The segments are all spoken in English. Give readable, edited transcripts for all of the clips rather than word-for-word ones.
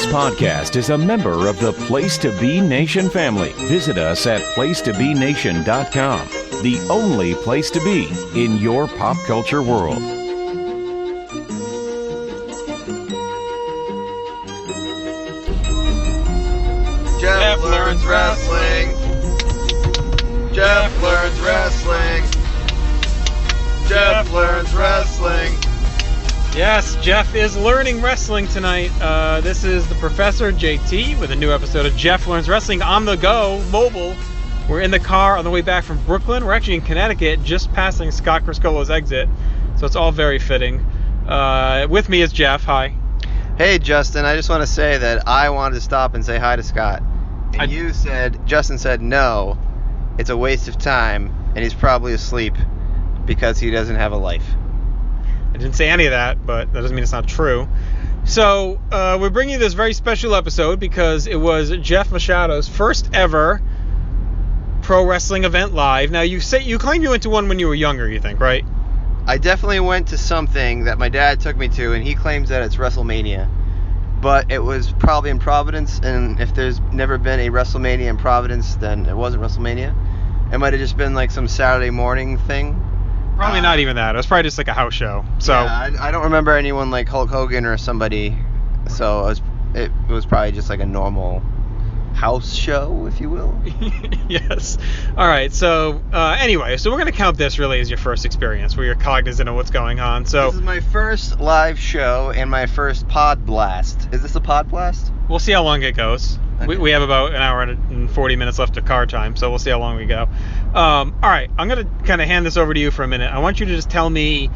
This podcast is a member of the Place to Be Nation family. Visit us at placetobenation.com, the only place to be in your pop culture world. Jeff learns wrestling. Jeff learns wrestling. Jeff learns wrestling. Yes, Jeff is learning wrestling tonight. This is the Professor JT with a new episode of Jeff Learns Wrestling on the go, mobile. We're in the car on the way back from Brooklyn. We're actually in Connecticut, just passing Scott Criscolo's exit, so it's all very fitting. With me is Jeff. Hi. Hey, Justin. I just want to say that I wanted to stop and say hi to Scott. And Justin said, no, it's a waste of time, and he's probably asleep because he doesn't have a life. I didn't say any of that, but that doesn't mean it's not true. So we're bringing you this very special episode because it was Jeff Machado's first ever pro wrestling event live. Now, you claim you went to one when you were younger, you think, right? I definitely went to something that my dad took me to, and he claims that it's WrestleMania. But it was probably in Providence, and if there's never been a WrestleMania in Providence, then it wasn't WrestleMania. It might have just been like some Saturday morning thing. Probably not even that. It was probably just like a house show. So yeah, I don't remember anyone like Hulk Hogan or somebody. So it was probably just like a normal house show, if you will. Yes. All right. So anyway, so we're gonna count this really as your first experience, where you're cognizant of what's going on. So this is my first live show and my first pod blast. Is this a pod blast? We'll see how long it goes. Okay. We have about an hour and 40 minutes left of car time, so we'll see how long we go. All right, I'm going to kind of hand this over to you for a minute. I want you to just tell me,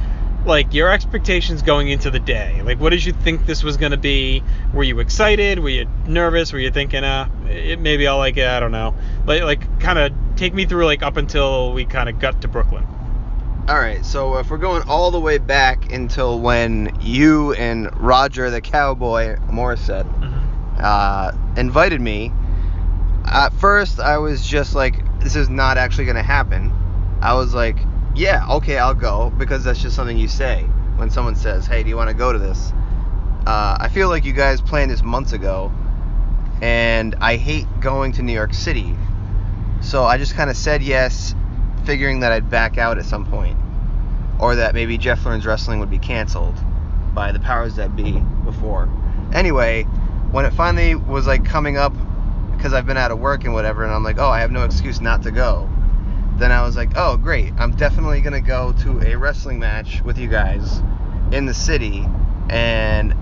like, your expectations going into the day. Like, what did you think this was going to be? Were you excited? Were you nervous? Were you thinking, maybe I'll like it? I don't know. Like kind of take me through, like, up until we kind of got to Brooklyn. All right, so if we're going all the way back until when you and Roger the Cowboy Morissette invited me, at first I was just like, this is not actually going to happen. I was like, yeah, okay, I'll go, because that's just something you say when someone says, hey, do you want to go to this? I feel like you guys planned this months ago, and I hate going to New York City, so I just kind of said yes, figuring that I'd back out at some point, or that maybe Jeff Learns Wrestling would be canceled by the powers that be before. Anyway, when it finally was like coming up, because I've been out of work and whatever, and I'm like, oh, I have no excuse not to go, then I was like, oh, great, I'm definitely going to go to a wrestling match with you guys in the city. And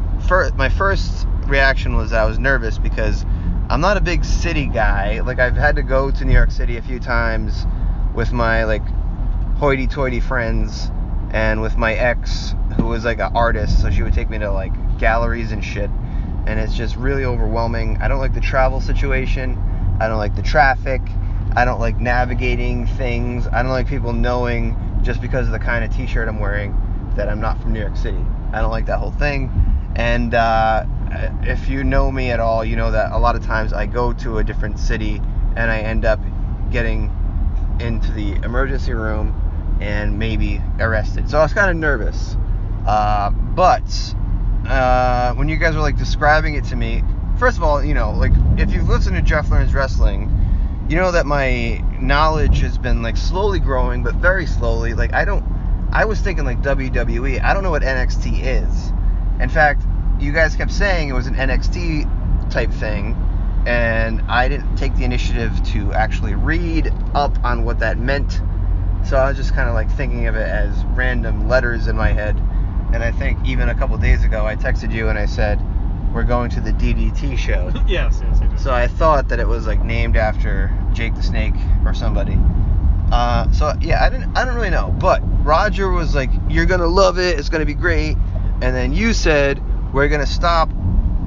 my first reaction was that I was nervous because I'm not a big city guy. Like, I've had to go to New York City a few times with my, like, hoity-toity friends and with my ex, who was, like, an artist, so she would take me to, like, galleries and shit. And it's just really overwhelming. I don't like the travel situation. I don't like the traffic. I don't like navigating things. I don't like people knowing just because of the kind of t-shirt I'm wearing that I'm not from New York City. I don't like that whole thing. And if you know me at all, you know that a lot of times I go to a different city and I end up getting into the emergency room and maybe arrested. So I was kind of nervous. But when you guys were like describing it to me, first of all, you know, like if you've listened to Jeff Learns Wrestling, you know that my knowledge has been like slowly growing, but very slowly. Like I was thinking like WWE. I don't know what NXT is. In fact, you guys kept saying it was an NXT type thing, and I didn't take the initiative to actually read up on what that meant. So I was just kind of like thinking of it as random letters in my head. And I think even a couple days ago, I texted you and I said, we're going to the DDT show. Yes, I do. So I thought that it was like named after Jake the Snake or somebody. So yeah, I don't really know. But Roger was like, you're going to love it. It's going to be great. And then you said, we're going to stop.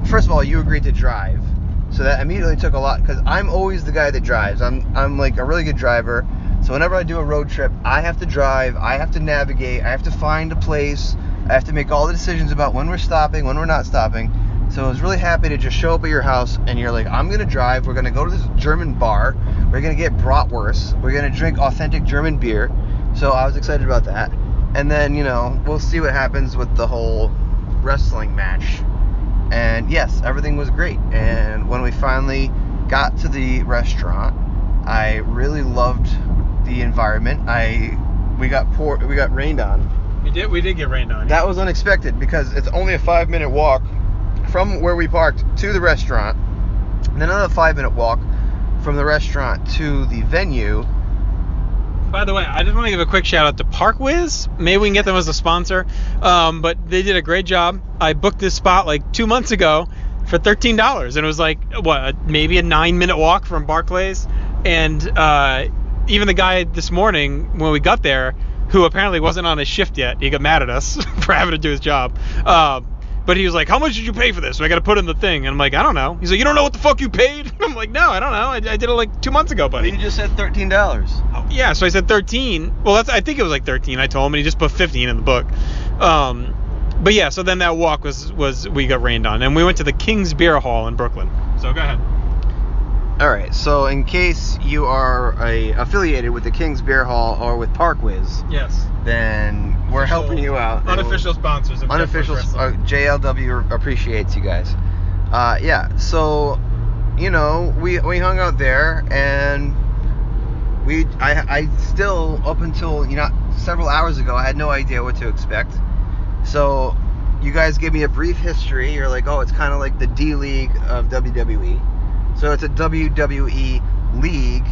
First of all, you agreed to drive. So that immediately took a lot, because I'm always the guy that drives. I'm like a really good driver. So whenever I do a road trip, I have to drive. I have to navigate. I have to find a place. I have to make all the decisions about when we're stopping, when we're not stopping. So I was really happy to just show up at your house, and you're like, I'm going to drive. We're going to go to this German bar. We're going to get bratwurst. We're going to drink authentic German beer. So I was excited about that. And then, you know, we'll see what happens with the whole wrestling match. And yes, everything was great. And when we finally got to the restaurant, I really loved the environment. We got rained on. We did get rained on. That was unexpected because it's only a 5-minute walk from where we parked to the restaurant, and then another 5-minute walk from the restaurant to the venue. By the way, I just want to give a quick shout out to Parkwiz. Maybe we can get them as a sponsor. But they did a great job. I booked this spot like 2 months ago for $13, and it was like maybe a 9-minute walk from Barclays. And even the guy this morning when we got there, who apparently wasn't on his shift yet, he got mad at us for having to do his job. But he was like, "How much did you pay for this?" And I got to put in the thing. And I'm like, "I don't know." He's like, "You don't know what the fuck you paid?" I'm like, "No, I don't know. I did it like 2 months ago, buddy." You just said $13. Oh, yeah, so I said 13. Well, I think it was like 13. I told him, and he just put 15 in the book. But yeah, so then that walk was we got rained on, and we went to the King's Beer Hall in Brooklyn. So go ahead. All right. So in case you are affiliated with the King's Beer Hall or with Parkwiz, Yes. Then we're helping you out. Unofficial sponsors of Unofficial JLW appreciates you guys. Yeah. So, we hung out there, and I still, up until several hours ago, I had no idea what to expect. So you guys gave me a brief history. You're like, oh, it's kind of like the D League of WWE. So it's a WWE league,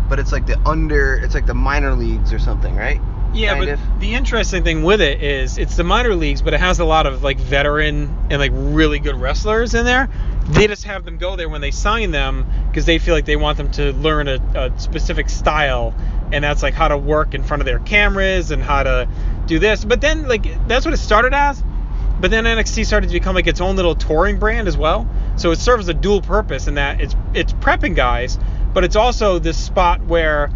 but it's like the minor leagues or something, right? Yeah, kind but of. The interesting thing with it is it's the minor leagues, but it has a lot of like veteran and like really good wrestlers in there. They just have them go there when they sign them because they feel like they want them to learn a specific style, and that's like how to work in front of their cameras and how to do this. But then like that's what it started as. But then NXT started to become like its own little touring brand as well. So it serves a dual purpose in that it's prepping guys, but it's also this spot where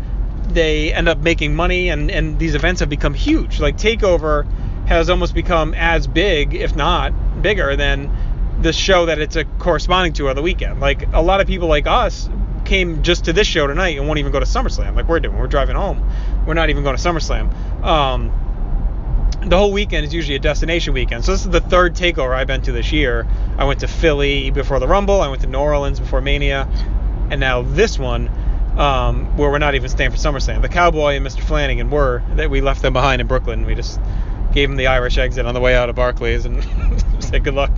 they end up making money, and these events have become huge. Like TakeOver has almost become as big, if not bigger, than the show that it's corresponding to on the weekend. Like a lot of people like us came just to this show tonight and won't even go to SummerSlam like we're doing. We're driving home. We're not even going to SummerSlam. The whole weekend is usually a destination weekend. So this is the third TakeOver I've been to this year. I went to Philly before the Rumble. I went to New Orleans before Mania. And now this one, where we're not even staying for SummerSlam. The Cowboy and Mr. Flanagan we left them behind in Brooklyn. We just gave them the Irish exit on the way out of Barclays and said good luck.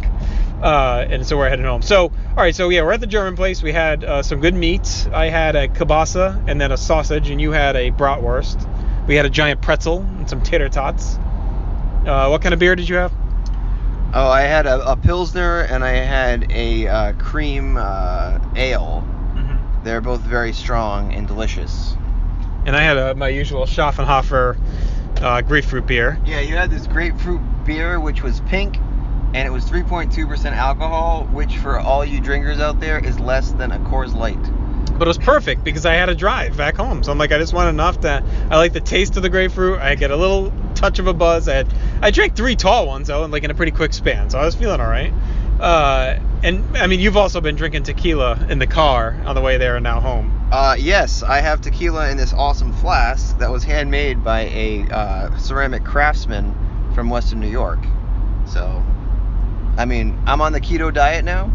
And so we're heading home. So, all right, so yeah, we're at the German place. We had some good meat. I had a kielbasa and then a sausage, and you had a bratwurst. We had a giant pretzel and some tater tots. What kind of beer did you have? Oh, I had a Pilsner, and I had a cream ale. Mm-hmm. They're both very strong and delicious. And I had my usual Schaffenhofer grapefruit beer. Yeah, you had this grapefruit beer, which was pink, and it was 3.2% alcohol, which for all you drinkers out there is less than a Coors Light. But it was perfect because I had to drive back home. So I'm like, I just want enough that I like the taste of the grapefruit. I get a little touch of a buzz. I drank 3 tall ones, though, in a pretty quick span. So I was feeling all right. And, I mean, you've also been drinking tequila in the car on the way there and now home. Yes, I have tequila in this awesome flask that was handmade by a ceramic craftsman from Western New York. So, I mean, I'm on the keto diet now,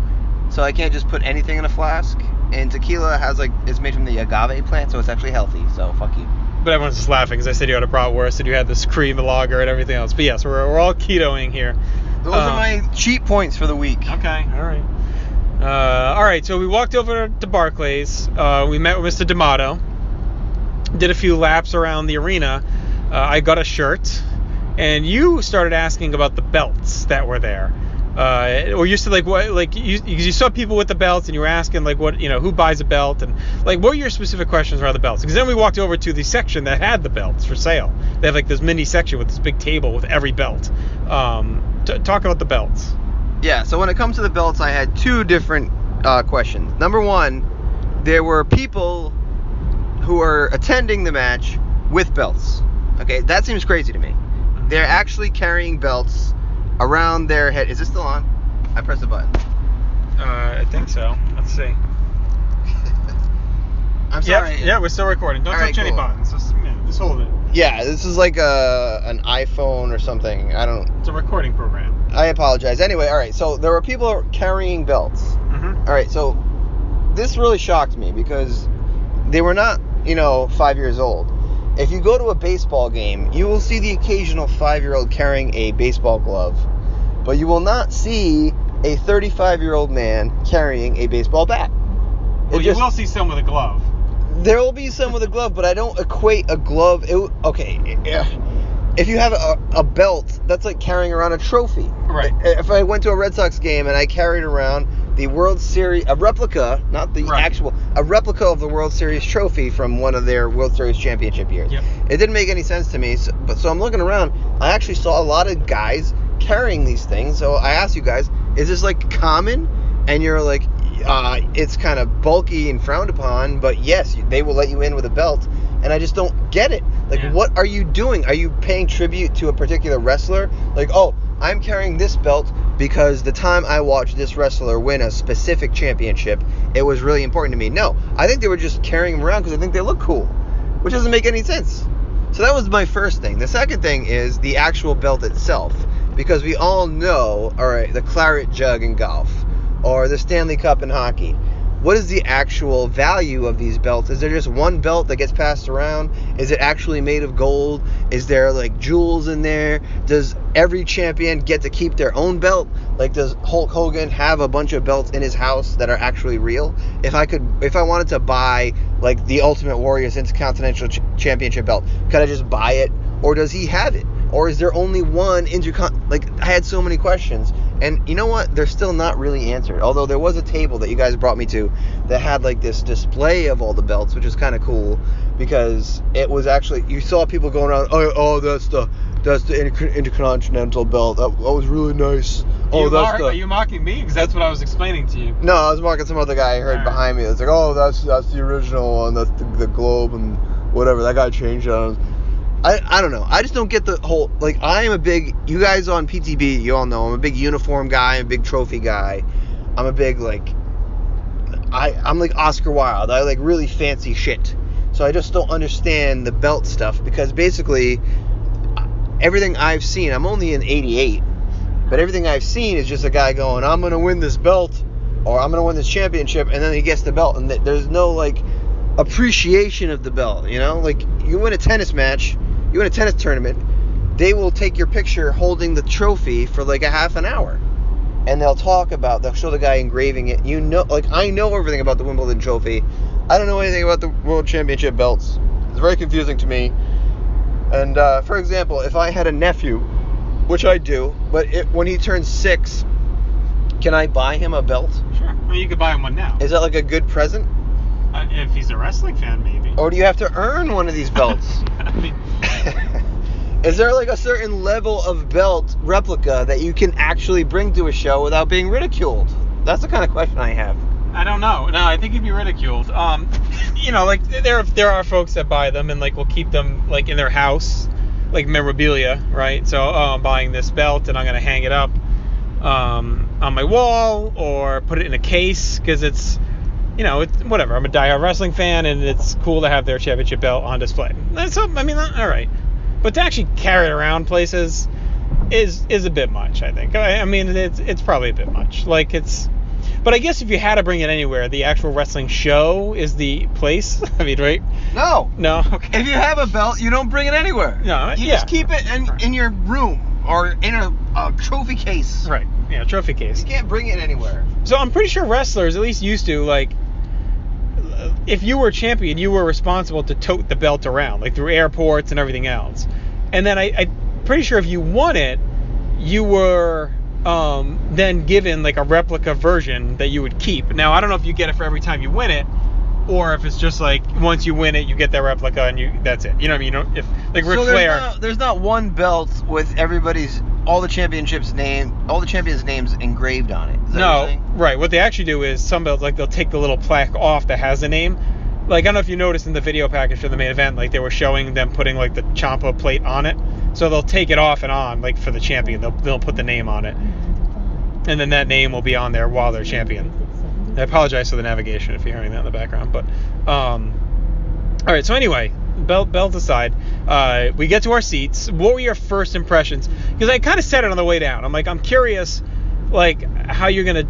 so I can't just put anything in a flask. And tequila is made from the agave plant, so it's actually healthy. So fuck you. But everyone's just laughing because I said you had a bratwurst and you had this cream lager and everything else. But yes, we're all ketoing here. Those are my cheat points for the week. Okay, all right. All right, so we walked over to Barclays. We met with Mr. D'Amato. Did a few laps around the arena. I got a shirt, and you started asking about the belts that were there. Or you said you saw people with the belts and you were asking what who buys a belt and what were your specific questions around the belts? Because then we walked over to the section that had the belts for sale. They have this mini section with this big table with every belt. Talk about the belts. Yeah, so when it comes to the belts, I had 2 different questions. Number 1, there were people who are attending the match with belts. Okay, that seems crazy to me. They're actually carrying belts around their head. Is this still on? I pressed the button. I think so. Let's see. I'm sorry. Yeah, we're still recording. Don't touch any buttons. Just hold it. Yeah, this is like an iPhone or something. I don't. It's a recording program. I apologize. Anyway, all right. So there were people carrying belts. Mm-hmm. All right. So this really shocked me because they were not, 5 years old. If you go to a baseball game, you will see the occasional 5-year-old carrying a baseball glove, but you will not see a 35-year-old man carrying a baseball bat. Well, you will see some with a glove. There will be some with a glove, but I don't equate a glove. If you have a belt, that's like carrying around a trophy. Right. If I went to a Red Sox game and I carried around the World Series, a replica, not the actual, a replica of the World Series trophy from one of their World Series championship years. Yep. It didn't make any sense to me. So I'm looking around. I actually saw a lot of guys carrying these things. So I asked you guys, is this like common? And you're like, it's kind of bulky and frowned upon, but yes, they will let you in with a belt, and I just don't get it. Like, What are you doing? Are you paying tribute to a particular wrestler? Like, oh, I'm carrying this belt because the time I watched this wrestler win a specific championship, it was really important to me. No, I think they were just carrying them around because I think they look cool, which doesn't make any sense. So that was my first thing. The second thing is the actual belt itself, because we all know, all right, the claret jug in golf, or the Stanley Cup in hockey. What is the actual value of these belts? Is there just one belt that gets passed around? Is it actually made of gold? Is there like jewels in there? Does every champion get to keep their own belt? Like, does Hulk Hogan have a bunch of belts in his house that are actually real? If I wanted to buy like the Ultimate Warrior's Intercontinental Championship belt, could I just buy it? Or does he have it? Or is there only one like, I had so many questions. And you know what? They're still not really answered. Although there was a table that you guys brought me to that had like this display of all the belts, which is kind of cool because it was actually, you saw people going around, oh, that's the Intercontinental belt. That was really nice. Are you mocking me? Because that's what I was explaining to you. No, I was mocking some other guy I heard behind me. It's like, oh, that's the original one. That's the globe and whatever. That guy changed it. I don't know. I just don't get the whole, like, I am a big, you guys on PTB, you all know, I'm a big uniform guy, I'm a big trophy guy. I'm a big, like, I'm like Oscar Wilde. I like really fancy shit. So I just don't understand the belt stuff because basically everything I've seen, I'm only in 88, but everything I've seen is just a guy going, I'm going to win this belt or I'm going to win this championship, and then he gets the belt and there's no, like, appreciation of the belt, Like, you win a tennis match, you win a tennis tournament, they will take your picture holding the trophy for like a half an hour. And they'll show the guy engraving it. Like, I know everything about the Wimbledon trophy. I don't know anything about the World Championship belts. It's very confusing to me. And, for example, if I had a nephew, which I do, but when he turns 6, can I buy him a belt? Sure. Well, you could buy him one now. Is that like a good present? If he's a wrestling fan, maybe. Or do you have to earn one of these belts? I mean, is there like a certain level of belt replica that you can actually bring to a show without being ridiculed? That's the kind of question I have. I don't know. No, I think you'd be ridiculed. Like there are folks that buy them and like will keep them like in their house, like memorabilia, right? So I'm buying this belt and I'm gonna hang it up on my wall or put it in a case because it's whatever. I'm a diehard wrestling fan, and it's cool to have their championship belt on display. So, I mean, all right. But to actually carry it around places is a bit much, I think. I mean, it's probably a bit much. Like, but I guess if you had to bring it anywhere, the actual wrestling show is the place. I mean, right? No. Okay. If you have a belt, you don't bring it anywhere. No. You just keep it in your room or in a trophy case. Right. Yeah, trophy case. You can't bring it anywhere. So I'm pretty sure wrestlers at least used to, like, if you were champion, you were responsible to tote the belt around, like through airports and everything else. And then I'm pretty sure if you won it, you were then given like a replica version that you would keep. Now, I don't know if you get it for every time you win it, or if it's just like once you win it, you get that replica and that's it. You know what I mean? If like Ric Flair. There's not one belt with all the champions' names engraved on it. Is that what you're saying? Right. What they actually do is some belts, like they'll take the little plaque off that has a name. Like, I don't know if you noticed in the video package for the main event, like they were showing them putting like the Ciampa plate on it. So they'll take it off and on, like for the champion. They'll put the name on it, and then that name will be on there while they're champion. I apologize for the navigation if you're hearing that in the background, but all right. So anyway, belt aside, we get to our seats. What were your first impressions? Because I kind of said it on the way down. I'm curious, like, how you're gonna,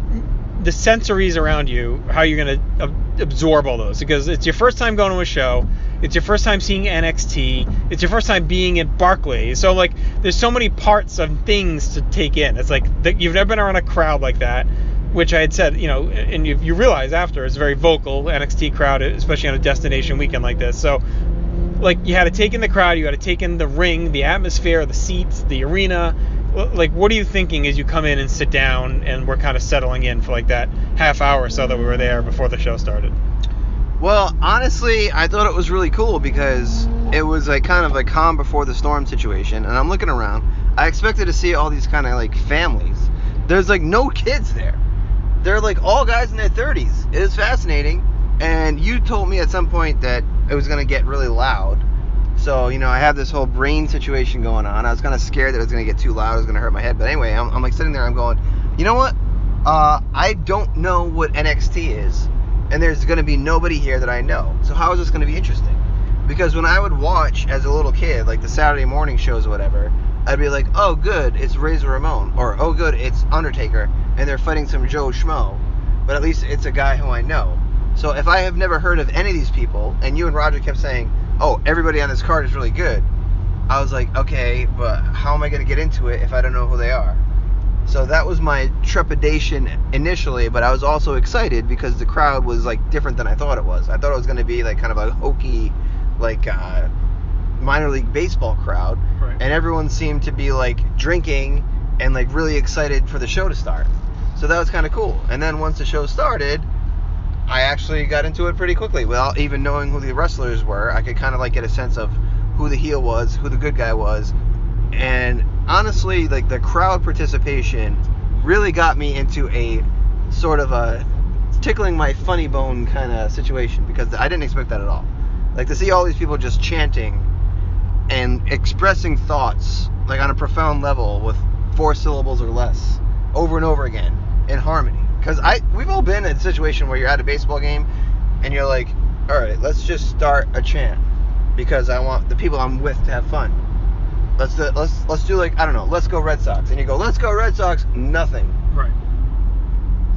the sensories around you, how you're gonna absorb all those, because it's your first time going to a show. It's your first time seeing NXT. It's your first time being at Barclays. So, like, there's so many parts of things to take in. It's like you've never been around a crowd like that, which I had said, and you realize after, it's a very vocal NXT crowd, especially on a destination weekend like this. So, like, you had to take in the crowd, you had to take in the ring, the atmosphere, the seats, the arena. Like, what are you thinking as you come in and sit down and we're kind of settling in for, like, that half hour or so that we were there before the show started? Well, honestly, I thought it was really cool because it was like kind of a calm before the storm situation, and I'm looking around. I expected to see all these kind of like families. There's like no kids there. They're like all guys in their 30s. It is fascinating, and you told me at some point that it was going to get really loud. So, I have this whole brain situation going on. I was kind of scared that it was going to get too loud. It was going to hurt my head. But anyway, I'm like sitting there, I'm going, you know what? I don't know what NXT is. And there's going to be nobody here that I know. So how is this going to be interesting? Because when I would watch as a little kid, like the Saturday morning shows or whatever, I'd be like, oh, good, it's Razor Ramon. Or, oh, good, it's Undertaker. And they're fighting some Joe Schmo. But at least it's a guy who I know. So if I have never heard of any of these people, and you and Roger kept saying, oh, everybody on this card is really good, I was like, okay, but how am I going to get into it if I don't know who they are? So that was my trepidation initially, but I was also excited because the crowd was like different than I thought it was. I thought it was going to be like kind of a hokey, like minor league baseball crowd, right. And everyone seemed to be like drinking and like really excited for the show to start. So that was kind of cool. And then once the show started, I actually got into it pretty quickly without even knowing who the wrestlers were. I could kind of like get a sense of who the heel was, who the good guy was. And honestly, like the crowd participation really got me into a sort of a tickling my funny bone kind of situation because I didn't expect that at all. Like to see all these people just chanting and expressing thoughts like on a profound level with 4 syllables or less over and over again in harmony. Because we've all been in a situation where you're at a baseball game and you're like, all right, let's just start a chant because I want the people I'm with to have fun. Let's do like, I don't know, let's go Red Sox. And you go, let's go Red Sox, nothing. Right.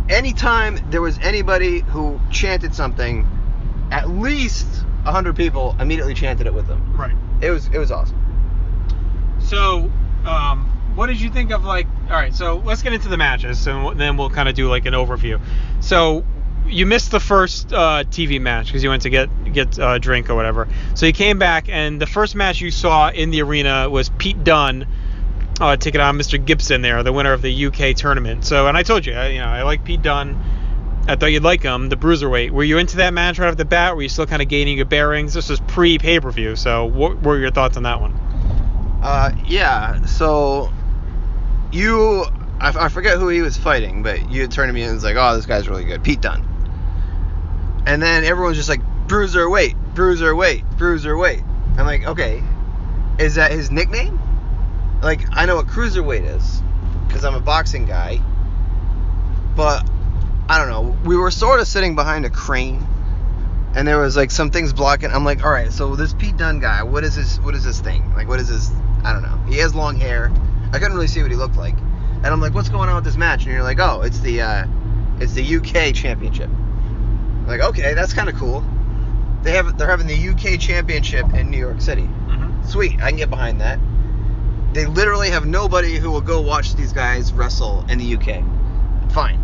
Anytime there was anybody who chanted something, at least 100 people immediately chanted it with them. Right. It was awesome. So, what did you think of, like, all right, so let's get into the matches, and then we'll kind of do like an overview. So, you missed the first TV match because you went to get a drink or whatever. So you came back, and the first match you saw in the arena was Pete Dunne taking on Mr. Gibson there, the winner of the UK tournament. So, and I told you, I like Pete Dunne. I thought you'd like him, the bruiserweight. Were you into that match right off the bat? Were you still kind of gaining your bearings? This was pre-pay-per-view, so what were your thoughts on that one? Yeah, so I forget who he was fighting, but you had turned to me and was like, oh, this guy's really good, Pete Dunne. And then everyone's just like, bruiserweight. I'm like, okay, is that his nickname? Like, I know what cruiserweight is, because I'm a boxing guy, but I don't know. We were sort of sitting behind a crane, and there was like some things blocking. I'm like, all right, so this Pete Dunne guy, what is his thing? Like, what is his, I don't know. He has long hair. I couldn't really see what he looked like. And I'm like, what's going on with this match? And you're like, oh, it's the UK championship. Like, okay, that's kind of cool. They're having the UK championship in New York City. Mm-hmm. Sweet, I can get behind that. They literally have nobody who will go watch these guys wrestle in the UK. Fine.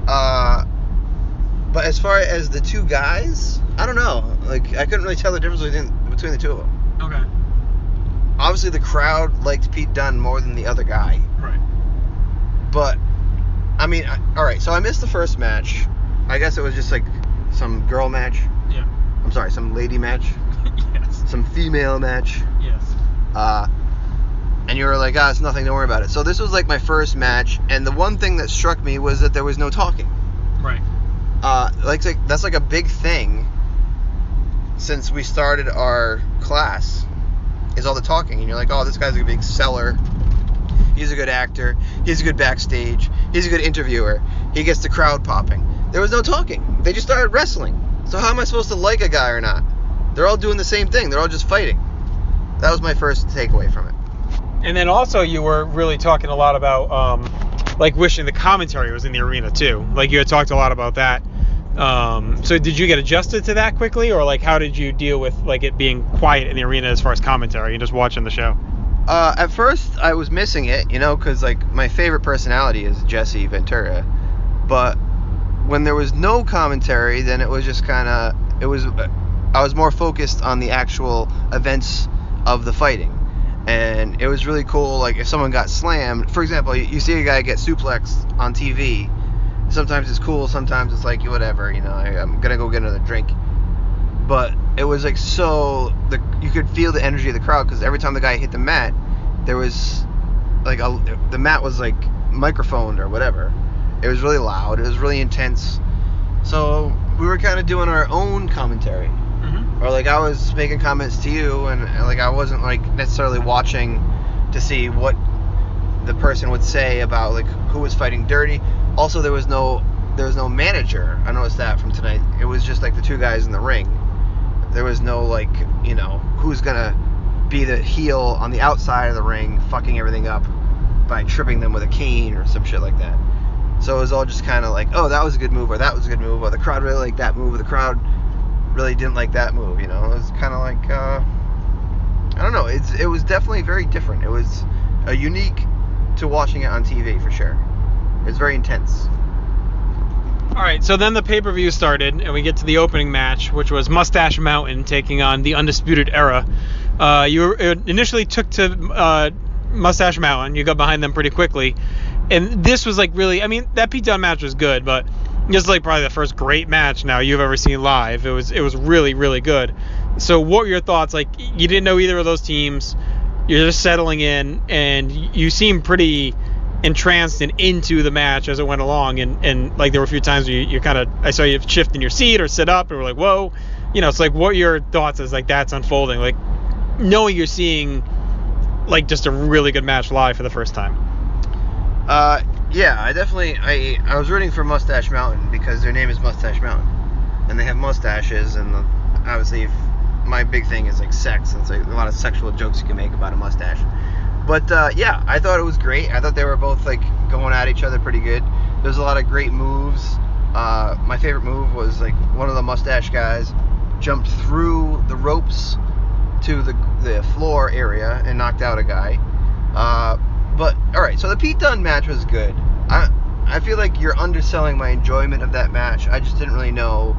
But as far as the two guys, I don't know. Like, I couldn't really tell the difference between the two of them. Okay. Obviously, the crowd liked Pete Dunne more than the other guy. Right. But, I mean, all right, so I missed the first match. I guess it was just like some girl match. Yeah. I'm sorry, some lady match. Yes. Some female match. Yes. And you were like, it's nothing, don't worry about it. So this was like my first match, and the one thing that struck me was that there was no talking. Right. That's like a big thing since we started our class, is all the talking. And you're like, oh, this guy's a big seller. He's a good actor. He's a good backstage. He's a good interviewer. He gets the crowd popping. There was no talking. They just started wrestling. So how am I supposed to like a guy or not? They're all doing the same thing. They're all just fighting. That was my first takeaway from it. And then also you were really talking a lot about like wishing the commentary was in the arena too. Like you had talked a lot about that. So did you get adjusted to that quickly, or like how did you deal with like it being quiet in the arena as far as commentary and just watching the show? At first I was missing it, because like my favorite personality is Jesse Ventura, but when there was no commentary, then it was just I was more focused on the actual events of the fighting. And it was really cool, like, if someone got slammed, for example, you see a guy get suplexed on TV, sometimes it's cool, sometimes it's like, whatever, I'm gonna go get another drink. But it was like you could feel the energy of the crowd, because every time the guy hit the mat, there was, like, the mat was, like, microphoned or whatever. It was really loud, it was really intense. So we were kind of doing our own commentary. Or like I was making comments to you, and like I wasn't like necessarily watching to see what the person would say about like who was fighting dirty. Also, there was no manager. I noticed that from tonight. It was just like the two guys in the ring. There was no like who's gonna be the heel on the outside of the ring, fucking everything up by tripping them with a cane or some shit like that. So it was all just kind of like, oh, that was a good move, or that was a good move, or the crowd really liked that move, or the crowd really didn't like that move. It was kind of like I don't know, it was definitely very different. It was unique to watching it on TV for sure. It was very intense. Alright, so then the pay-per-view started, and we get to the opening match, which was Mustache Mountain taking on the Undisputed Era. You initially took to Mustache Mountain. You got behind them pretty quickly, and this was like really, that Pete Dunne match was good, but this is like probably the first great match now you've ever seen live. It was really, really good. So what were your thoughts? Like, you didn't know either of those teams. You're just settling in, and you seemed pretty entranced and into the match as it went along. And like there were a few times where you kind of, I saw you shift in your seat or sit up and were like, whoa. It's like, what are your thoughts as like that's unfolding? Like, knowing you're seeing like just a really good match live for the first time. Yeah, I was rooting for Mustache Mountain because their name is Mustache Mountain, and they have mustaches, and obviously my big thing is like sex, and it's like a lot of sexual jokes you can make about a mustache. But yeah, I thought it was great. I thought they were both like going at each other pretty good. There's a lot of great moves. My favorite move was like one of the mustache guys jumped through the ropes to the floor area and knocked out a guy. But alright, so the Pete Dunne match was good. I feel like you're underselling my enjoyment of that match. I just didn't really know.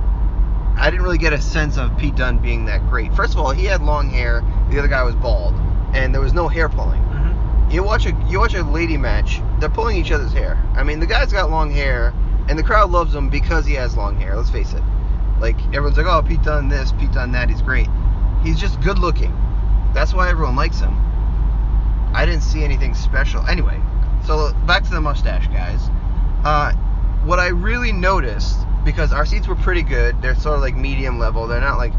I didn't really get a sense of Pete Dunne being that great. First of all, he had long hair. The other guy was bald, and there was no hair pulling. Mm-hmm. You watch a lady match. They're pulling each other's hair. The guy's got long hair, and the crowd loves him because he has long hair. Let's face it. Like everyone's like, oh, Pete Dunne this, Pete Dunne that. He's great. He's just good looking. That's why everyone likes him. I didn't see anything special. Anyway, so back to the mustache guys. What I really noticed, because our seats were pretty good, they're sort of like medium level. They're not like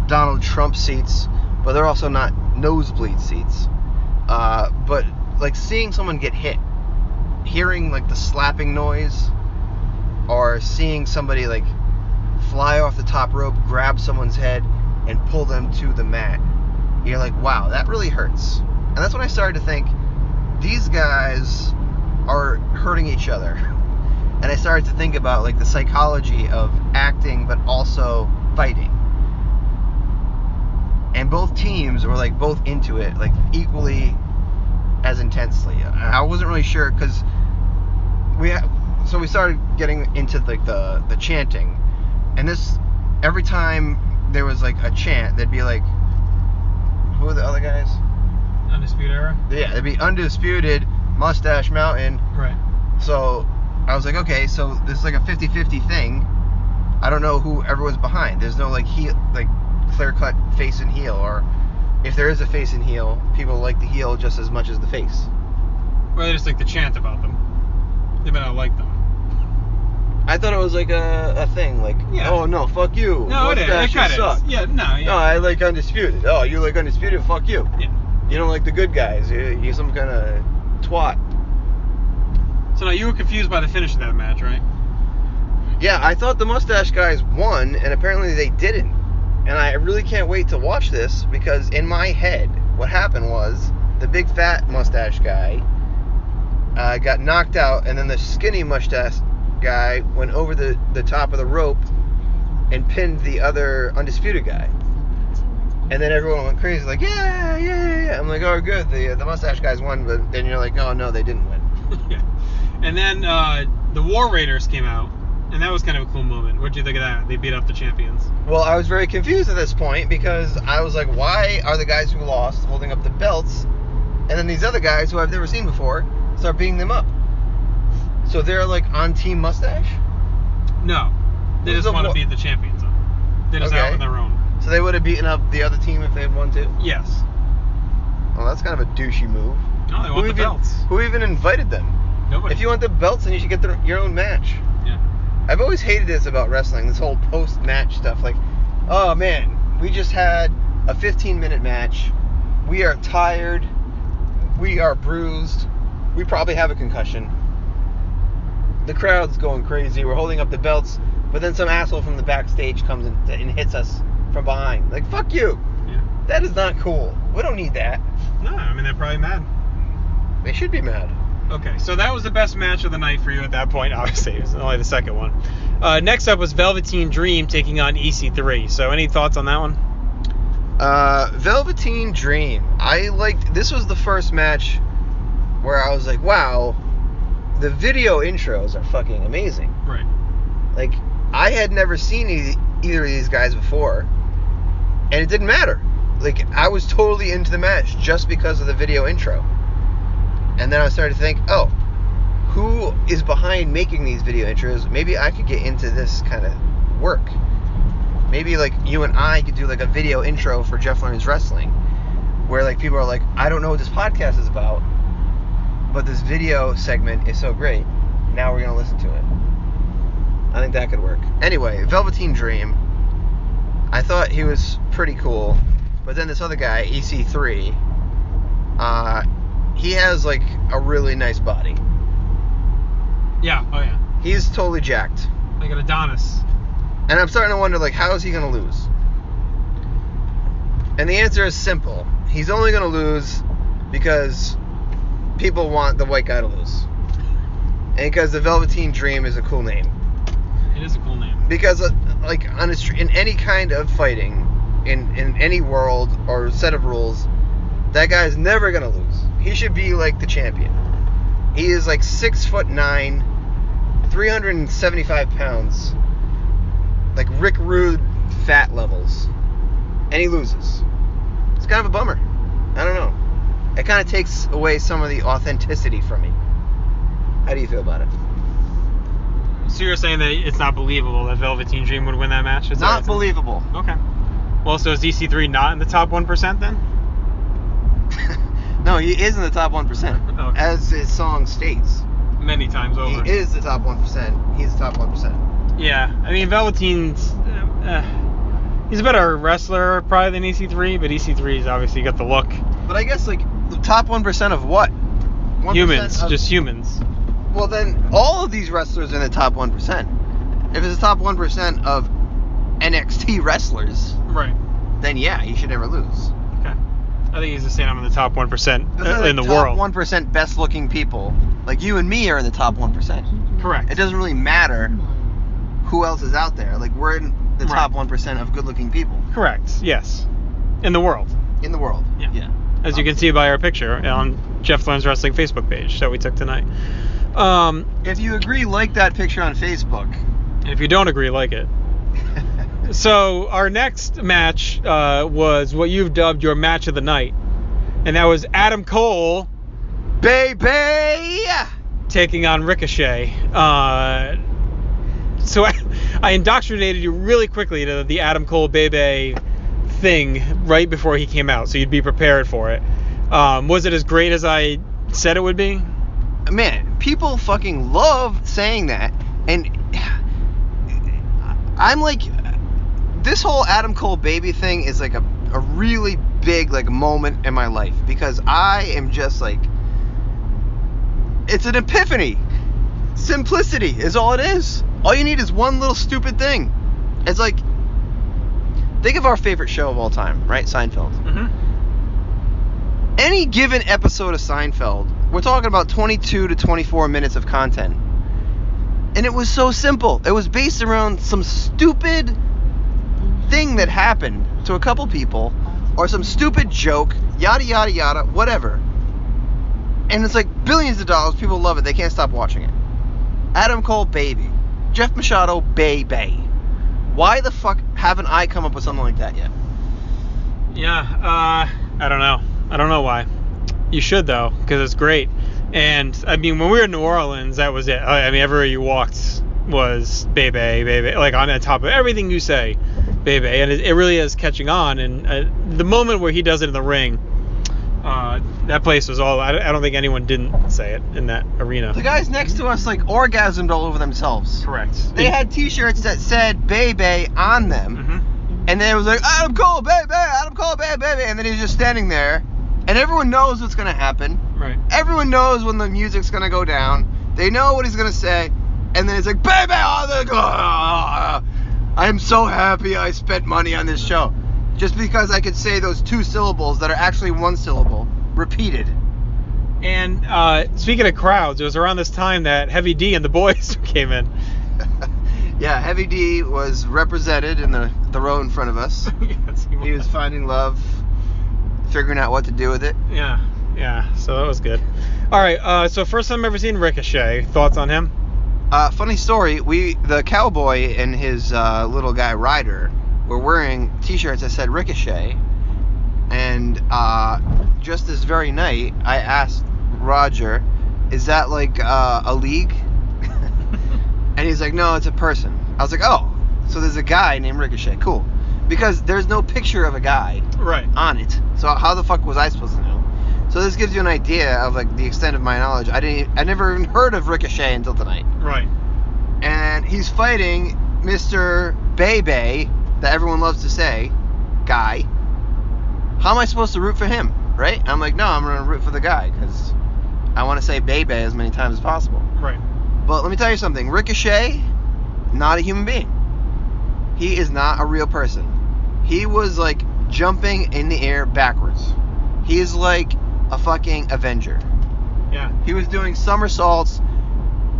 Donald Trump seats, but they're also not nosebleed seats. But like seeing someone get hit, hearing like the slapping noise, or seeing somebody like fly off the top rope, grab someone's head, and pull them to the mat, you're like, wow, that really hurts. And that's when I started to think, these guys are hurting each other. And I started to think about like the psychology of acting but also fighting. And both teams were like both into it, like equally as intensely. I wasn't really sure, because we started getting into like the chanting. And this, every time there was like a chant, they'd be like, who are the other guys? Undisputed Era? Yeah, it'd be Undisputed, Mustache Mountain. Right. So I was like, okay, so this is like a 50-50 thing. I don't know who everyone's behind. There's no like heel, like clear-cut face and heel, or if there is a face and heel, people like the heel just as much as the face. Or they just like to chant about them. They may not like them. I thought it was like a thing, like, yeah. Oh no, fuck you. No, it is. It kind of is. Yeah, no, yeah. No, I like Undisputed. Oh, you like Undisputed? Fuck you. Yeah. You don't like the good guys. You're some kind of twat. So now you were confused by the finish of that match, right? Yeah, I thought the mustache guys won, and apparently they didn't. And I really can't wait to watch this because in my head, what happened was the big fat mustache guy got knocked out, and then the skinny mustache guy went over the top of the rope and pinned the other undisputed guy. And then everyone went crazy, like, yeah. I'm like, oh, good, the mustache guys won, but then you're like, oh, no, they didn't win. Yeah. And then the War Raiders came out, and that was kind of a cool moment. What did you think of that? They beat up the champions. Well, I was very confused at this point because I was like, why are the guys who lost holding up the belts, and then these other guys who I've never seen before start beating them up? So they're like on Team Mustache? No. They just want to beat the champions up. They just out on their own. So they would have beaten up the other team if they had won too? Yes. Well, that's kind of a douchey move. No, they want the belts. Who even invited them? Nobody. If you want the belts, then you should get your own match. Yeah. I've always hated this about wrestling, this whole post-match stuff. Like, oh man, we just had a 15-minute match. We are tired. We are bruised. We probably have a concussion. The crowd's going crazy. We're holding up the belts, but then some asshole from the backstage comes and hits us from behind. Like, fuck you. Yeah. That is not cool. We don't need that. No, I mean, they're probably mad. They should be mad. Okay, so that was the best match of the night for you at that point. Obviously, it was only the second one. Next up was Velveteen Dream taking on EC3. So any thoughts on that one? Velveteen Dream. This was the first match where I was like, wow, the video intros are fucking amazing. Right. Like, I had never seen either of these guys before, and it didn't matter. Like, I was totally into the match just because of the video intro. And then I started to think, oh, who is behind making these video intros? Maybe I could get into this kind of work. Maybe, like, you and I could do, like, a video intro for Jeff Learns Wrestling, where, like, people are like, I don't know what this podcast is about, but this video segment is so great. Now we're going to listen to it. I think that could work. Anyway, Velveteen Dream. I thought he was pretty cool. But then this other guy, EC3, he has, like, a really nice body. Yeah, oh yeah. He's totally jacked. Like an Adonis. And I'm starting to wonder, like, how is he going to lose? And the answer is simple. He's only going to lose because people want the white guy to lose. And because the Velveteen Dream is a cool name. It is a cool name. Because, like, in any kind of fighting, in any world or set of rules, that guy's never going to lose. He should be, like, the champion. He is, like, 6'9", 375 pounds. Like Rick Rude fat levels. And he loses. It's kind of a bummer. I don't know. It kind of takes away some of the authenticity from me. How do you feel about it? So you're saying that it's not believable that Velveteen Dream would win that match? Is Not believable. Okay. Well, so is EC3 not in the top 1% then? No, he is in the top 1%. Okay. As his song states. Many times over. He is the top 1%. He's the top 1%. Yeah. I mean, Velveteen's... he's a better wrestler probably than EC3, but EC3's obviously got the look. But I guess, like, the top 1% of what? 1% Humans. of... Just humans. Well, then, all of these wrestlers are in the top 1%. If it's the top 1% of NXT wrestlers... Right. Then, yeah, you should never lose. Okay. I think he's just saying I'm in the top 1% in the world. world. Top 1% best looking people. Like, you and me are in the top 1%. Correct. It doesn't really matter who else is out there. Like, we're in the top 1% of good looking people. Correct. Yes. In the world. In the world. Yeah. As you can see by our picture on Jeff Learns Wrestling Facebook page that we took tonight. If you agree, like that picture on Facebook. If you don't agree, like it. So our next match was what you've dubbed your match of the night, and that was Adam Cole, baby, taking on Ricochet. So I indoctrinated you really quickly to the Adam Cole Bebe thing right before he came out, so you'd be prepared for it. Was it as great as I said it would be? Man, people fucking love saying that, and I'm like, this whole Adam Cole baby thing is like a really big, like, moment in my life, because I am just like, it's an epiphany. Simplicity is all it is. All you need is one little stupid thing. It's like, think of our favorite show of all time, right? Seinfeld. Mm-hmm. Any given episode of Seinfeld, we're talking about 22 to 24 minutes of content. And it was so simple. It was based around some stupid thing that happened to a couple people, or some stupid joke, yada, yada, yada, whatever. And it's like billions of dollars. People love it. They can't stop watching it. Adam Cole, baby. Jeff Machado, baby. Why the fuck haven't I come up with something like that yet? Yeah, I don't know. I don't know why. You should, though, because it's great. And, I mean, when we were in New Orleans, that was it. I mean, everywhere you walked was baby, like on the top of everything you say, baby. And it really is catching on. And the moment where he does it in the ring, that place was all, I don't think anyone didn't say it in that arena. The guys next to us, like, orgasmed all over themselves. Correct. They had t-shirts that said baby on them. Mm-hmm. And then it was like, Adam Cole, baby, Adam Cole, baby. And then he's just standing there. And everyone knows what's going to happen. Right. Everyone knows when the music's going to go down. They know what he's going to say. And then it's like, baby, I am so happy I spent money on this show. Just because I could say those two syllables that are actually one syllable, repeated. And speaking of crowds, it was around this time that Heavy D and the boys came in. Yeah, Heavy D was represented in the row in front of us. Yes, He was finding love, figuring out what to do with it. Yeah, so that was good. All right, so first time I've ever seen Ricochet. Thoughts on him? Funny story, the cowboy and his little guy Ryder were wearing t-shirts that said Ricochet, and just this very night, I asked Roger, is that like a league? And he's like, no, it's a person. I was like, oh, so there's a guy named Ricochet, cool. Because there's no picture of a guy on it. So how the fuck was I supposed to know? So this gives you an idea of like the extent of my knowledge. I never even heard of Ricochet until tonight. Right. And he's fighting Mr. Bebe, that everyone loves to say, guy. How am I supposed to root for him, right? I'm like, no, I'm going to root for the guy because I want to say Bebe as many times as possible. Right. But let me tell you something. Ricochet, not a human being. He is not a real person. He was like jumping in the air backwards. He is like a fucking Avenger. Yeah. He was doing somersaults,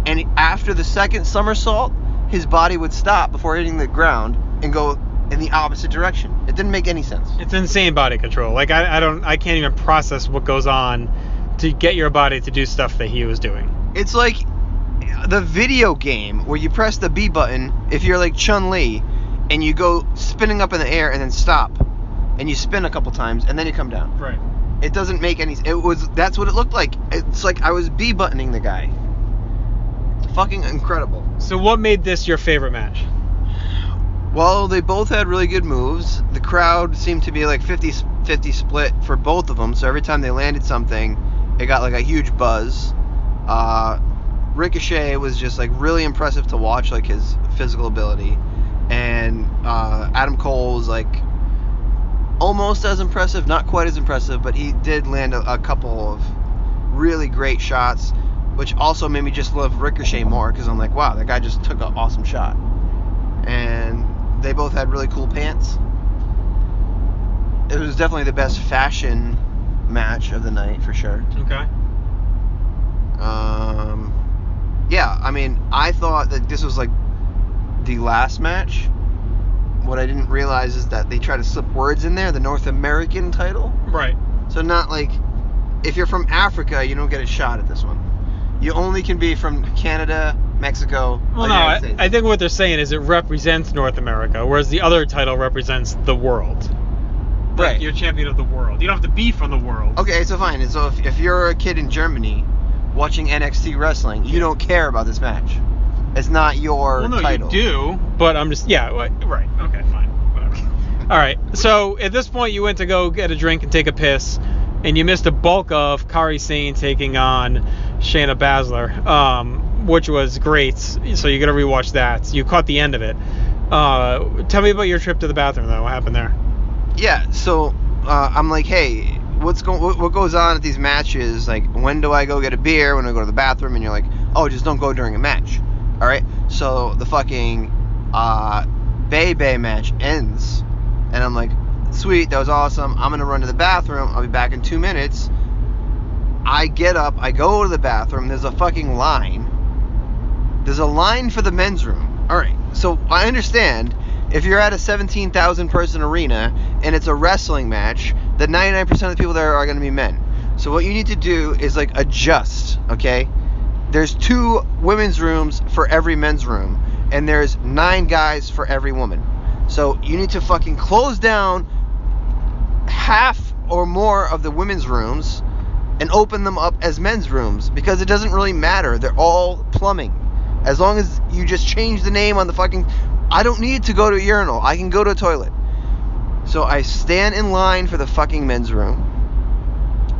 and after the second somersault, his body would stop before hitting the ground and go in the opposite direction. It didn't make any sense. It's insane body control. Like I can't even process what goes on to get your body to do stuff that he was doing. It's like the video game where you press the B button if you're like Chun-Li and you go spinning up in the air and then stop and you spin a couple times and then you come down. Right. It doesn't make any. That's what it looked like. It's like I was B buttoning the guy. Fucking incredible. So what made this your favorite match? Well, they both had really good moves. The crowd seemed to be like 50-50 split for both of them. So every time they landed something, it got like a huge buzz. Ricochet was just like really impressive to watch, like his physical ability. And Adam Cole was like almost as impressive, not quite as impressive, but he did land a couple of really great shots, which also made me just love Ricochet more because I'm like, wow, that guy just took an awesome shot. And they both had really cool pants. It was definitely the best fashion match of the night for sure. Okay. Yeah, I mean, I thought that this was like the last match. What I didn't realize is that they try to slip words in there, the North American title. Right. So not like, if you're from Africa, you don't get a shot at this one. You only can be from Canada, Mexico, Well, United States. I think what they're saying is it represents North America, whereas the other title represents the world. Like, Right. you're champion of the world. You don't have to be from the world. Okay, so fine. And so if you're a kid in Germany watching NXT wrestling, you don't care about this match. It's not your Well, no, title. you do, but I'm just, yeah, right. Okay, fine. Whatever. All right. So at this point, you went to go get a drink and take a piss, and you missed a bulk of Kairi Sane taking on Shayna Baszler, which was great. So you got to rewatch that. You caught the end of it. Tell me about your trip to the bathroom, though. What happened there? Yeah, so I'm like, hey, what goes on at these matches? Like, when do I go get a beer? When do I go to the bathroom? And you're like, oh, just don't go during a match. All right. So the fucking Bay match ends, And I'm like, sweet, that was awesome. I'm going to run to the bathroom. I'll be back in 2 minutes. I get up. I go to the bathroom. There's a fucking line. There's a line for the men's room. All right. So I understand if you're at a 17,000 person arena and it's a wrestling match, that 99% of the people there are going to be men. So what you need to do is like adjust, okay? There's 2 women's rooms for every men's room, and there's 9 guys for every woman. So you need to fucking close down half or more of the women's rooms and open them up as men's rooms, because it doesn't really matter. They're all plumbing. As long as you just change the name on the fucking... I don't need to go to a urinal. I can go to a toilet. So I stand in line for the fucking men's room.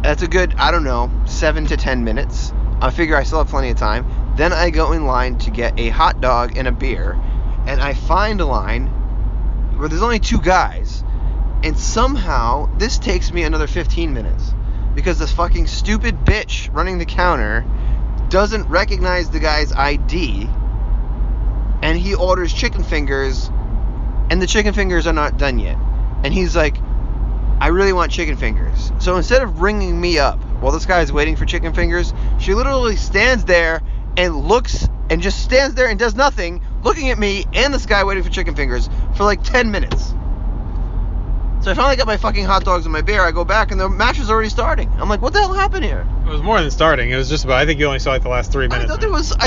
That's a good, 7 to 10 minutes. I figure I still have plenty of time. Then I go in line to get a hot dog and a beer. And I find a line where there's only 2 guys. And somehow, this takes me another 15 minutes. Because this fucking stupid bitch running the counter doesn't recognize the guy's ID. And he orders chicken fingers. And the chicken fingers are not done yet. And he's like, I really want chicken fingers. So instead of ringing me up while this guy's waiting for chicken fingers, she literally stands there and looks and just stands there and does nothing, looking at me and this guy waiting for chicken fingers for like 10 minutes. So I finally got my fucking hot dogs and my beer. I go back and the match is already starting. I'm like, what the hell happened here? It was more than starting. It was just about, I think you only saw like the last 3 minutes. I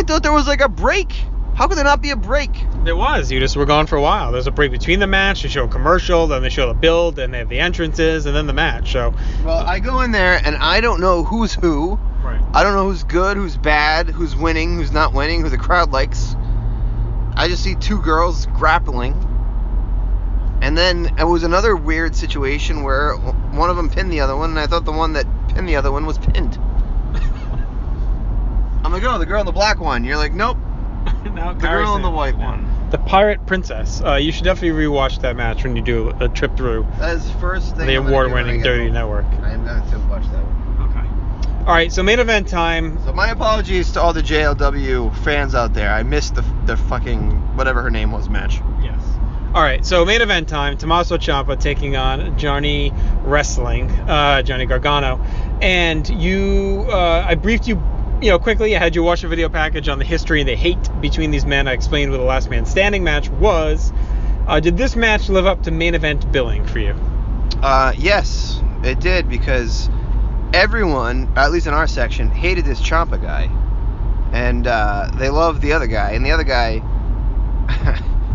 thought there was like a break. How could there not be a break? There was. You just were gone for a while. There's a break between the match. They show a commercial, then they show the build, then they have the entrances, and then the match. So, well, I go in there and I don't know who's who. Right. I don't know who's good, who's bad, who's winning, who's not winning, who the crowd likes. I just see 2 girls grappling. And then it was another weird situation where one of them pinned the other one, and I thought the one that pinned the other one was pinned. I'm like, oh, the girl in the black one. You're like, nope. No, the girl in the white one. The Pirate Princess. You should definitely rewatch that match when you do a trip through That is the first thing. the award-winning Dirty Network. I am going to watch that one. Okay. All right, so main event time. So my apologies to all the JLW fans out there. I missed the fucking whatever her name was match. Yes. All right, so main event time. Tommaso Ciampa taking on Johnny Wrestling, Johnny Gargano, and you. I briefed you. Quickly, I had you watch a video package on the history and the hate between these men. I explained what the last man standing match was. Did this match live up to main event billing for you? Yes, it did, because everyone, at least in our section, hated this Ciampa guy. And they loved the other guy. And the other guy,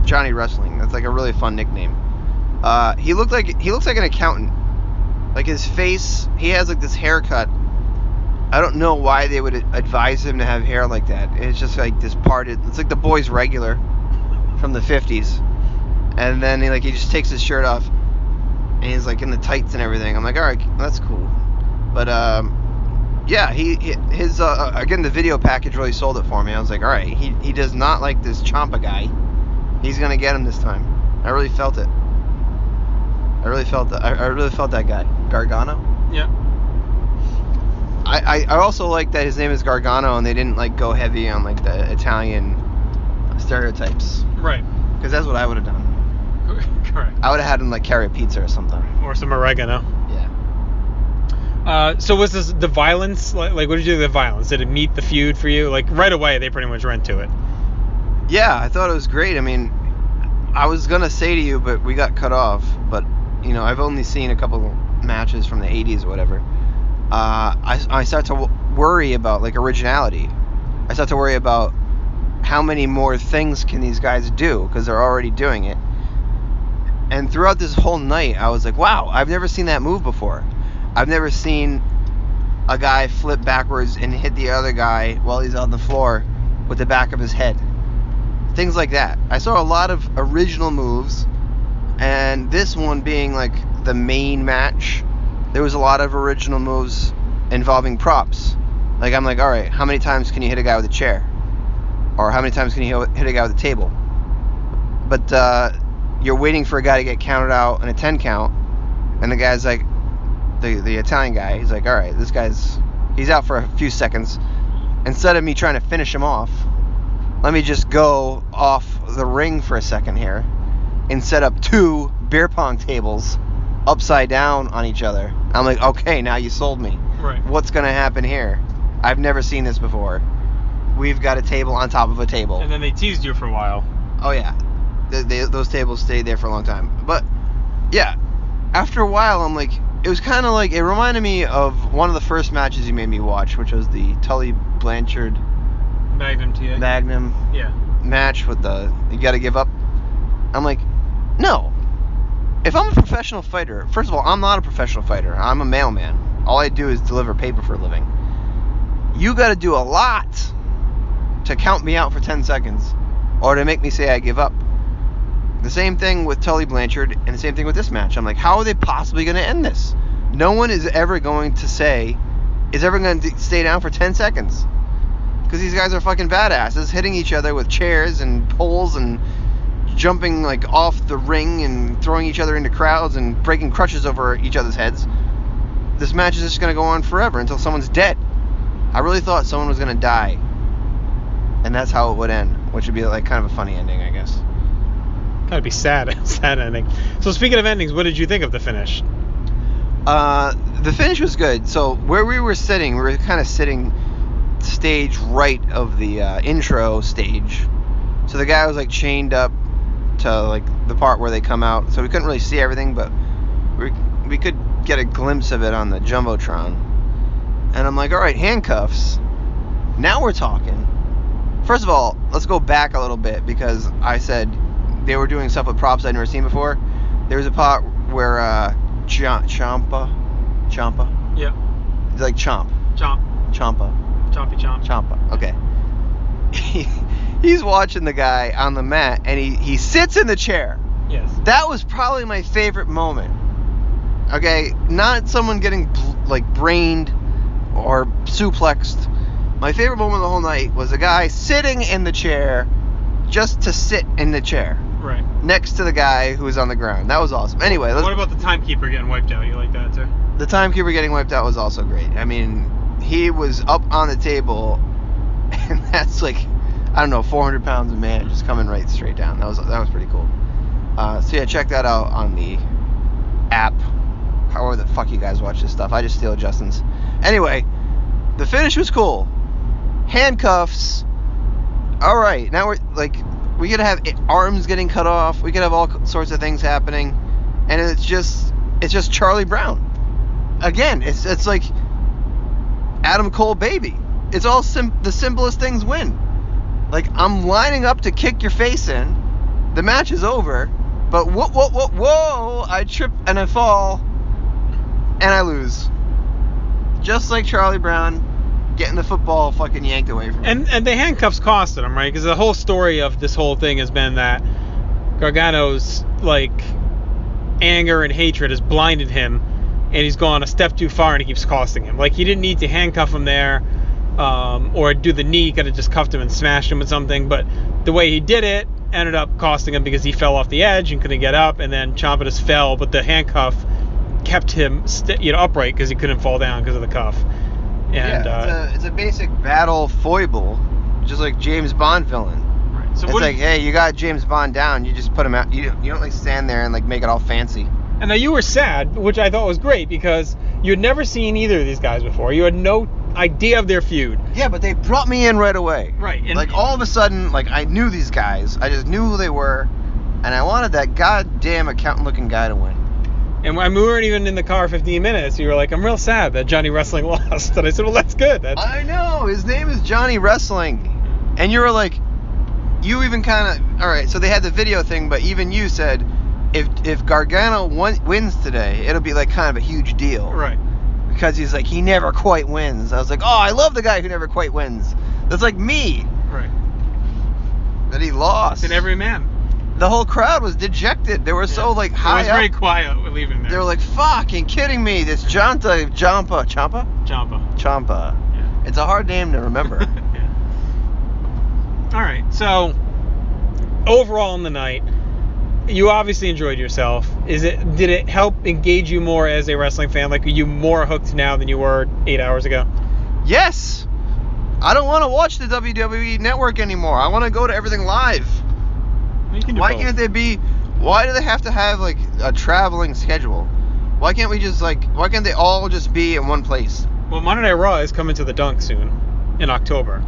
Johnny Wrestling, that's like a really fun nickname. He looks like an accountant. Like his face, he has like this haircut. I don't know why they would advise him to have hair like that. It's just like this parted. It's like the Boys Regular from the 50s. And then he just takes his shirt off and he's like in the tights and everything. I'm like, all right, that's cool. But yeah, his again, the video package really sold it for me. I was like, all right, he does not like this Ciampa guy. He's gonna get him this time. I really felt it. I really felt that guy, Gargano. Yeah. I also like that his name is Gargano and they didn't like go heavy on like the Italian stereotypes. Right. Because that's what I would have done. Correct. I would have had him like carry a pizza or something. Or some oregano. Yeah. So was this the violence? Like what did you do with the violence? Did it meet the feud for you? Like right away, they pretty much went to it. Yeah, I thought it was great. I mean, I was gonna say to you, but we got cut off. But I've only seen a couple matches from the 80s or whatever. I start to worry about like originality. I start to worry about how many more things can these guys do, because they're already doing it. And throughout this whole night, I was like, wow, I've never seen that move before. I've never seen a guy flip backwards and hit the other guy while he's on the floor with the back of his head. Things like that. I saw a lot of original moves, and this one being like the main match, there was a lot of original moves involving props. Like, I'm like, all right, how many times can you hit a guy with a chair? Or how many times can you hit a guy with a table? But you're waiting for a guy to get counted out in a 10 count, and the guy's like, the Italian guy, he's like, all right, he's out for a few seconds. Instead of me trying to finish him off, let me just go off the ring for a second here and set up 2 beer pong tables upside down on each other. I'm like, okay, now you sold me. Right. What's going to happen here? I've never seen this before. We've got a table on top of a table. And then they teased you for a while. Oh, yeah. Those tables stayed there for a long time. But, yeah, after a while, I'm like, it was kind of like, it reminded me of one of the first matches you made me watch, which was the Tully Blanchard Magnum TA. Magnum Yeah. match with the, you got to give up. I'm like, no. If I'm a professional fighter, first of all, I'm not a professional fighter. I'm a mailman. All I do is deliver paper for a living. You got to do a lot to count me out for 10 seconds or to make me say I give up. The same thing with Tully Blanchard and the same thing with this match. I'm like, how are they possibly going to end this? No one is ever going to stay down for 10 seconds. Because these guys are fucking badasses, hitting each other with chairs and poles and jumping like off the ring and throwing each other into crowds and breaking crutches over each other's heads. This match is just going to go on forever until someone's dead. I really thought someone was going to die. And that's how it would end, which would be like kind of a funny ending, I guess. Gotta be sad. Sad ending. So speaking of endings, what did you think of the finish? The finish was good. So where we were sitting, we were kind of sitting stage right of the intro stage. So the guy was like chained up to like the part where they come out. So we couldn't really see everything, but we could get a glimpse of it on the Jumbotron. And I'm like, all right, handcuffs. Now we're talking. First of all, let's go back a little bit because I said they were doing stuff with props I'd never seen before. There was a part where Ciampa. Yeah. It's like Ciampa. Chompy chomp. Ciampa. Okay. He's watching the guy on the mat, and he sits in the chair. Yes. That was probably my favorite moment. Okay, not someone getting brained or suplexed. My favorite moment of the whole night was a guy sitting in the chair just to sit in the chair. Right. Next to the guy who was on the ground. That was awesome. Anyway, what about the timekeeper getting wiped out? You like that too? The timekeeper getting wiped out was also great. I mean, he was up on the table, and that's like, I don't know, 400 pounds of man just coming right straight down. That was pretty cool. So yeah, check that out on the app. However the fuck you guys watch this stuff. I just steal Justin's. Anyway, the finish was cool. Handcuffs. All right, now we could have arms getting cut off. We could have all sorts of things happening, and it's just Charlie Brown. Again, it's like Adam Cole baby. It's all the simplest things win. Like, I'm lining up to kick your face in. The match is over, but whoa! I trip and I fall, and I lose. Just like Charlie Brown getting the football fucking yanked away from him. And the handcuffs costed him, right? Because the whole story of this whole thing has been that Gargano's like anger and hatred has blinded him, and he's gone a step too far, and it keeps costing him. Like, he didn't need to handcuff him there, or do the knee. Could have just cuffed him and smashed him with something. But the way he did it ended up costing him because he fell off the edge and couldn't get up, and then Ciampa just fell, but the handcuff kept him upright because he couldn't fall down because of the cuff. And it's a basic battle foible, just like James Bond villain. Right. So it's like, hey, you got James Bond down, you just put him out. You don't like stand there and like make it all fancy. And now you were sad, which I thought was great because you had never seen either of these guys before. You had no idea of their feud. Yeah, but they brought me in right away. Right. And like all of a sudden, like I knew these guys. I just knew who they were, and I wanted that goddamn accountant-looking guy to win. And when we weren't even in the car 15 minutes, you were like, I'm real sad that Johnny Wrestling lost. And I said, well, that's good. I know. His name is Johnny Wrestling. And you were like, you even kind of, all right, so they had the video thing, but even you said, if Gargano wins today, it'll be like kind of a huge deal. Right. Because he's like, he never quite wins. I was like, oh, I love the guy who never quite wins. That's like me. Right. That he lost. It's in every man. The whole crowd was dejected. They were so like high up. It was very quiet with leaving there. They were like, fucking kidding me. This Ciampa. Yeah. It's a hard name to remember. Yeah. All right. So overall in the night, you obviously enjoyed yourself. Did it help engage you more as a wrestling fan? Like, are you more hooked now than you were 8 hours ago? Yes. I don't want to watch the WWE Network anymore. I want to go to everything live. You can do Why both. can't there be Why do they have to have like a traveling schedule? Why can't they all just be in one place? Well, Monday Night Raw is coming to the Dunk soon, in October.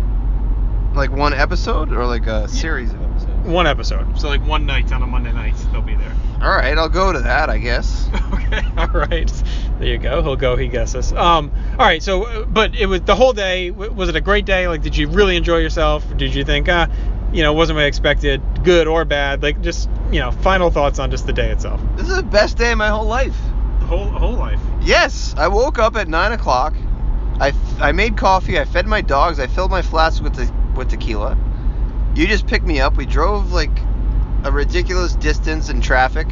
Like one episode or like a series of episodes? One episode. So like one night on a Monday night, they'll be there. All right, I'll go to that, I guess. Okay, all right. There you go. He'll go, he guesses. All right, so, but it was the whole day. Was it a great day? Like, did you really enjoy yourself? Or did you think, wasn't what I expected, good or bad? Like, just, final thoughts on just the day itself. This is the best day of my whole life. Whole life? Yes, I woke up at 9 o'clock. I made coffee. I fed my dogs. I filled my flask with tequila. You just picked me up. We drove like a ridiculous distance in traffic,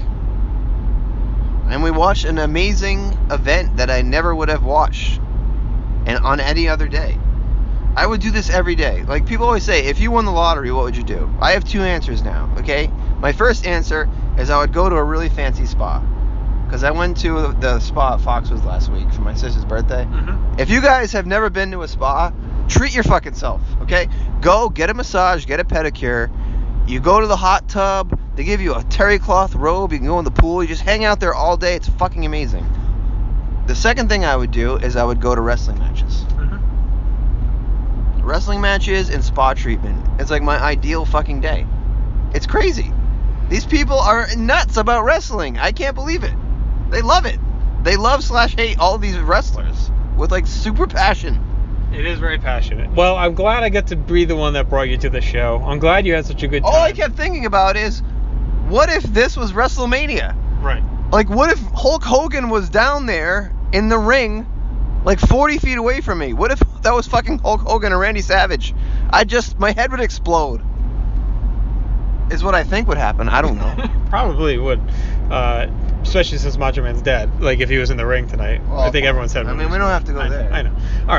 and we watched an amazing event that I never would have watched and on any other day. I would do this every day. Like, people always say, if you won the lottery, what would you do? I have two answers now, okay? My first answer is I would go to a really fancy spa, because I went to the spa at Foxwoods last week for my sister's birthday. Mm-hmm. If you guys have never been to a spa, treat your fucking self, okay? Go get a massage, get a pedicure. You go to the hot tub. They give you a terry cloth robe. You can go in the pool. You just hang out there all day. It's fucking amazing. The second thing I would do is I would go to wrestling matches. Mm-hmm. Wrestling matches and spa treatment. It's like my ideal fucking day. It's crazy. These people are nuts about wrestling. I can't believe it. They love it. They love/hate all these wrestlers with like super passion. It is very passionate. Well, I'm glad I got to be the one that brought you to the show. I'm glad you had such a good time. All I kept thinking about is, what if this was WrestleMania? Right. Like, what if Hulk Hogan was down there in the ring, like 40 feet away from me? What if that was fucking Hulk Hogan or Randy Savage? My head would explode. Is what I think would happen. I don't know. Probably would. Especially since Macho Man's dead. Like, if he was in the ring tonight. Well, I think everyone's head would we don't have to go there. I know. All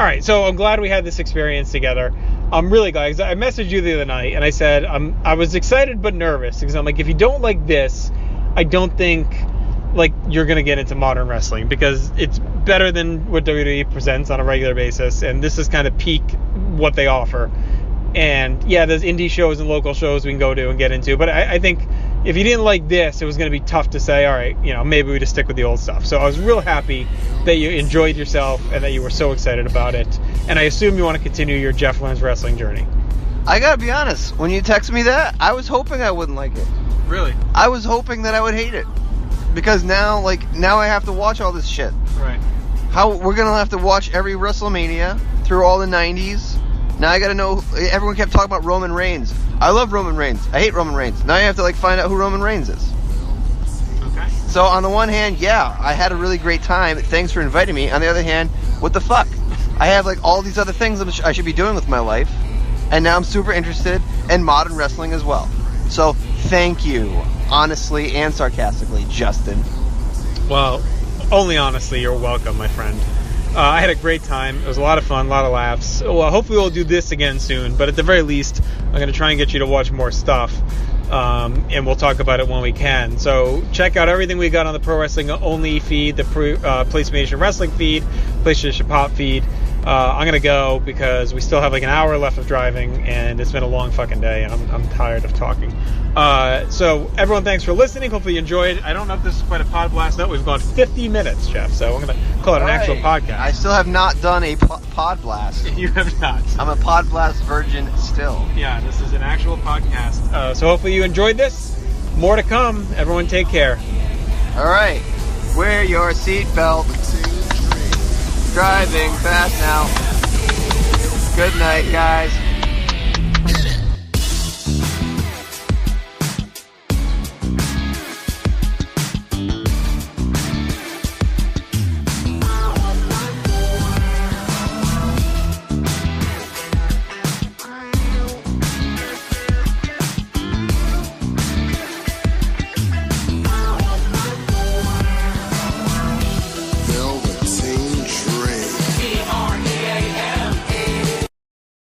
right. So I'm glad we had this experience together. I'm really glad, because I messaged you the other night, and I said I was excited but nervous, because I'm like, if you don't like this, I don't think like you're gonna get into modern wrestling, because it's better than what WWE presents on a regular basis, and this is kind of peak what they offer. And yeah, there's indie shows and local shows we can go to and get into, but I think if you didn't like this, it was going to be tough to say, all right, maybe we just stick with the old stuff. So I was real happy that you enjoyed yourself and that you were so excited about it. And I assume you want to continue your Jeff Lynn's wrestling journey. I gotta be honest, when you texted me that, I was hoping I wouldn't like it. Really? I was hoping that I would hate it, because now I have to watch all this shit. Right. We're gonna have to watch every WrestleMania through all the 90s. Now I gotta know. Everyone kept talking about Roman Reigns. I love Roman Reigns. I hate Roman Reigns. Now you have to find out who Roman Reigns is. Okay. So on the one hand, yeah, I had a really great time. Thanks for inviting me. On the other hand, what the fuck? I have all these other things I should be doing with my life, and now I'm super interested in modern wrestling as well. So thank you, honestly and sarcastically, Justin. Well, only honestly, you're welcome, my friend. I had a great time. It was a lot of fun, a lot of laughs. Well, hopefully we'll do this again soon, but at the very least, I'm going to try and get you to watch more stuff, and we'll talk about it when we can. So check out everything we got on the Pro Wrestling Only feed, the PlayStation Wrestling feed, PlayStation Pop feed. I'm going to go because we still have an hour left of driving, and it's been a long fucking day, and I'm tired of talking. So everyone, thanks for listening. Hopefully you enjoyed. I don't know if this is quite a pod blast. No, we've gone 50 minutes, Jeff, so I'm going to call it an actual podcast. I still have not done a pod blast. You have not. I'm a pod blast virgin still. Yeah, this is an actual podcast. So hopefully you enjoyed this. More to come. Everyone take care. All right. Wear your seatbelt. Driving fast now. Good night, guys.